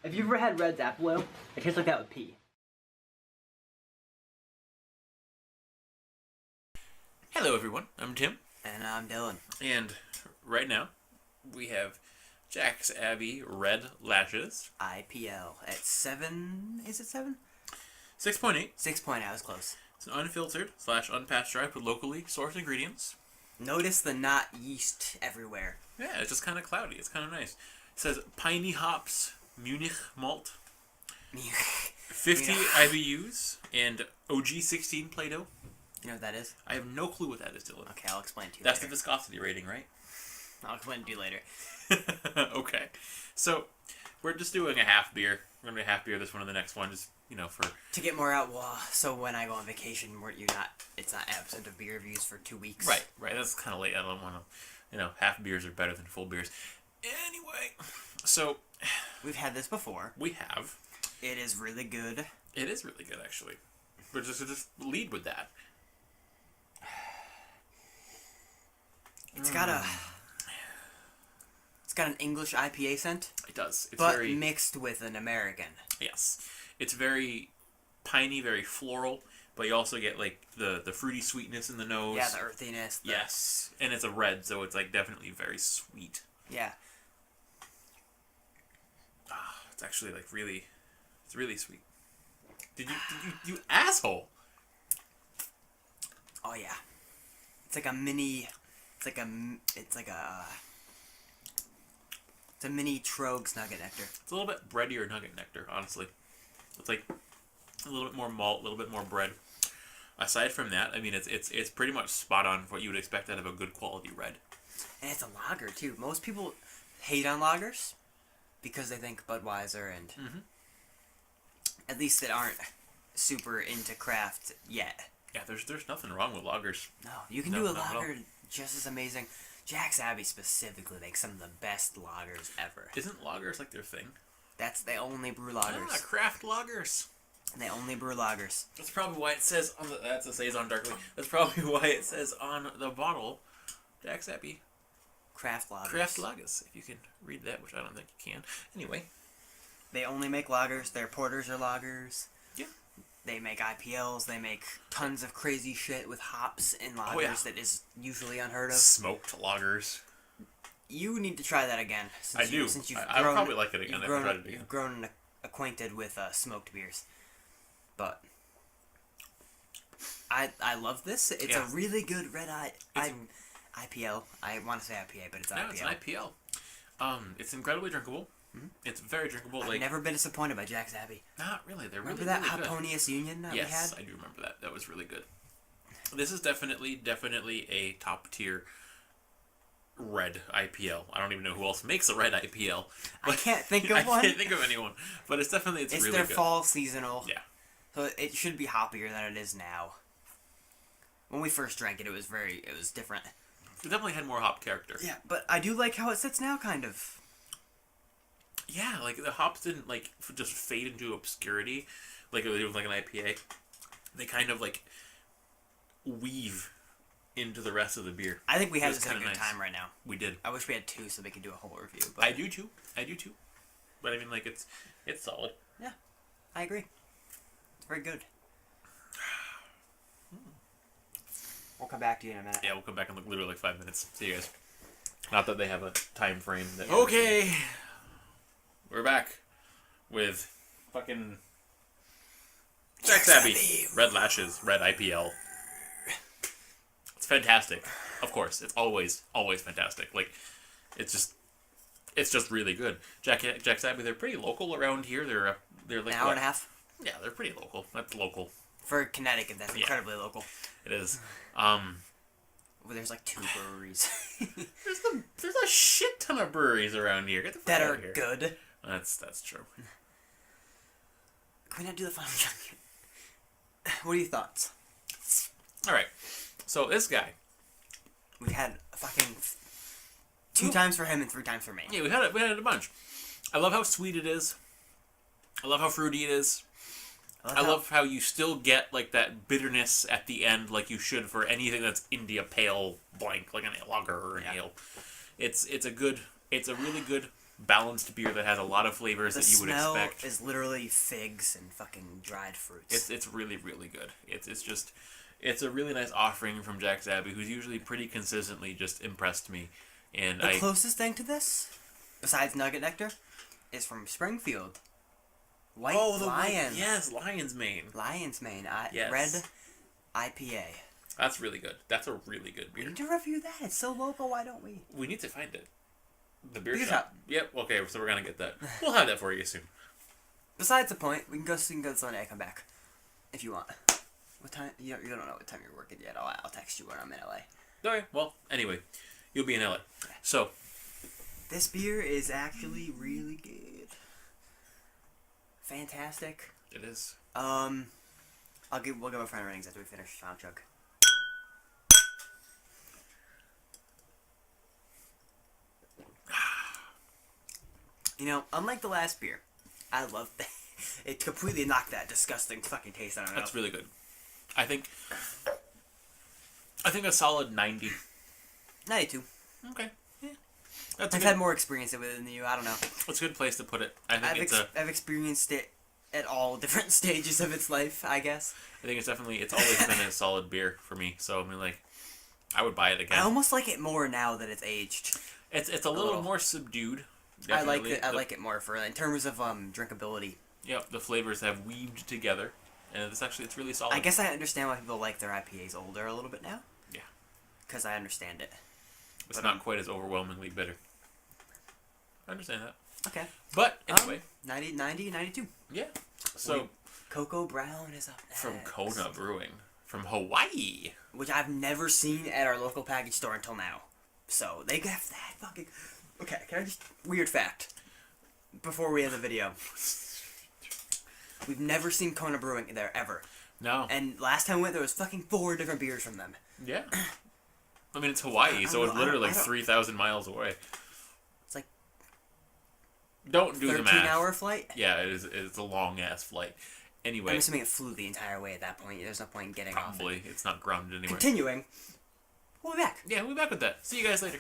If you've ever had Red's apple ale, it tastes like that with pee. Hello everyone, I'm Tim. And I'm Dylan. And right now, we have Jack's Abbey Red Lashes. IPL at 7, is it 7? 6.8. 6.8, I was close. It's an unfiltered / unpasteurized with locally sourced ingredients. Notice the not yeast everywhere. Yeah, it's just kind of cloudy. It's kind of nice. It says piney hops, Munich malt, 50 IBUs, and OG 16 Play-Doh. You know what that is? I have no clue what that is, Dylan. Okay, I'll explain to you That's later. the viscosity rating, right? I'll explain to you later. Okay. So, we're just doing a half beer. We're going to do a half beer this one and the next one, just, for... To get more out, so when I go on vacation, it's not absent of beer reviews for 2 weeks. Right. That's kind of late. I don't want to, half beers are better than full beers. Anyway, so... We've had this before. We have. It is really good. It is really good, actually. We're just lead with that. It's got an English IPA scent. It does. It's but very mixed with an American. Yes. It's very piney, very floral, but you also get like the fruity sweetness in the nose. Yeah, the earthiness. Yes. And it's a red, so it's like definitely very sweet. Yeah. It's actually like it's really sweet. Did you asshole? Oh yeah. It's like a mini. It's a mini Trogs Nugget Nectar. It's a little bit breadier Nugget Nectar, honestly. It's like a little bit more malt, a little bit more bread. Aside from that, I mean, it's pretty much spot on for what you would expect out of a good quality red. And it's a lager too. Most people hate on lagers because they think Budweiser and at least that aren't super into craft yet. Yeah, there's nothing wrong with lagers. No, you can do a lager just as amazing. Jack's Abbey specifically makes some of the best lagers ever. Isn't lagers like their thing? They only brew lagers. Ah, craft lagers. They only brew lagers. That's probably why it says on that's a saison darkly. That's probably why it says on the bottle, Jack's Abbey Craft lagers. Craft lagers. If you can read that, which I don't think you can. Anyway, they only make lagers. Their porters are lagers. Yeah. They make IPLs. They make tons of crazy shit with hops in lagers that is usually unheard of. Smoked lagers. You need to try that again. I do. Since you've I probably like it again. I've tried it again. You've grown acquainted with smoked beers. But I love this. It's a really good red IPL. I want to say IPA, but it's IPL. No, it's an IPL. It's incredibly drinkable. Mm-hmm. It's very drinkable. I've never been disappointed by Jack's Abbey. Not really. They're remember really, that really Hoponius Union that we had? Yes, I do remember that. That was really good. This is definitely a top tier red IPL. I don't even know who else makes a red IPL. I can't think of one. I can't think of anyone. But it's definitely it's really their good. fall seasonal. Yeah. So it should be hoppier than it is now. When we first drank it, it was different. It definitely had more hop character. Yeah, but I do like how it sits now, kind of. Yeah, like the hops didn't like just fade into obscurity, like they do with like an IPA. They kind of like weave into the rest of the beer. I think we had this at a good time right now. We did. I wish we had 2 so we could do a whole review. But I do too. But I mean, like it's solid. Yeah, I agree. It's very good. We'll come back to you in a minute. Yeah, we'll come back in literally like 5 minutes. See you guys. Not that they have a time frame. Okay. We're back with fucking Jack's Abbey Red Lashes Red IPL. It's fantastic. Of course, it's always fantastic. Like it's just really good. Jack's Abbey, they're pretty local around here. They're like an hour and a half. Yeah, they're pretty local. That's local. For Connecticut, that's incredibly local. It is. Well, there's like 2 breweries. there's a shit ton of breweries around here. Get the fuck that out are of here. good. That's true. Can we not do the final judgment? What are your thoughts? All right. So this guy, we had a fucking 2 times for him and 3 times for me. Yeah, we had it a bunch. I love how sweet it is. I love how fruity it is. I love how you still get like that bitterness at the end, like you should for anything that's India Pale blank, like an lager or an ale. It's a really good balanced beer that has a lot of flavors The that you would smell expect. is literally figs and fucking dried fruits. It's really, really good. It's a really nice offering from Jack's Abbey, who's usually pretty consistently just impressed me. And the closest thing to this, besides Nugget Nectar, is from Springfield. White Lion. Yes, Lion's Mane. Lion's Mane. Yes. Red IPA. That's really good. That's a really good beer. We need to review that. It's so local. Why don't we? We need to find it. The beer Beer shop. shop. Yep. Okay, so we're gonna get that. We'll have that for you soon. Besides the point, we can go Sunday and come back if you want. What time? You don't know what time you're working yet. I'll text you when I'm in LA. Okay. Well, anyway, you'll be in LA. So this beer is actually really good. Fantastic. it is. We'll give a friend ratings after we finish Sound Chug. You know, unlike the last beer, I love that. It completely knocked that disgusting fucking taste out of it. That's really good. I think a solid 90. 92. Okay. Yeah. I've had more experience with it than you. I don't know. That's a good place to put it. I think I've experienced it at all different stages of its life, I guess. I think it's always been a solid beer for me. So I mean, like, I would buy it again. I almost like it more now that it's aged. It's a little more subdued. Definitely. I like it more in terms of drinkability. Yep, the flavors have weaved together, and it's really solid. I guess I understand why people like their IPAs older a little bit now. Yeah. Because I understand it. It's not quite as overwhelmingly bitter. I understand that. Okay. But anyway, 90, 92. Yeah. So Cocoa Brown is up next. From Kona Brewing from Hawaii, which I've never seen at our local package store until now. So they have that fucking. Okay, can I just weird fact before we end the video? We've never seen Kona Brewing there ever. No. And last time we went, there was fucking 4 different beers from them. Yeah. I mean, it's Hawaii, so it's literally 3,000 miles away. It's like don't do the math. 13-hour flight. Yeah, it's a long ass flight. Anyway, I'm assuming it flew the entire way at that point. There's no point in getting off. Probably. It's not grounded anywhere. Continuing. We'll be back. Yeah, we'll be back with that. See you guys later.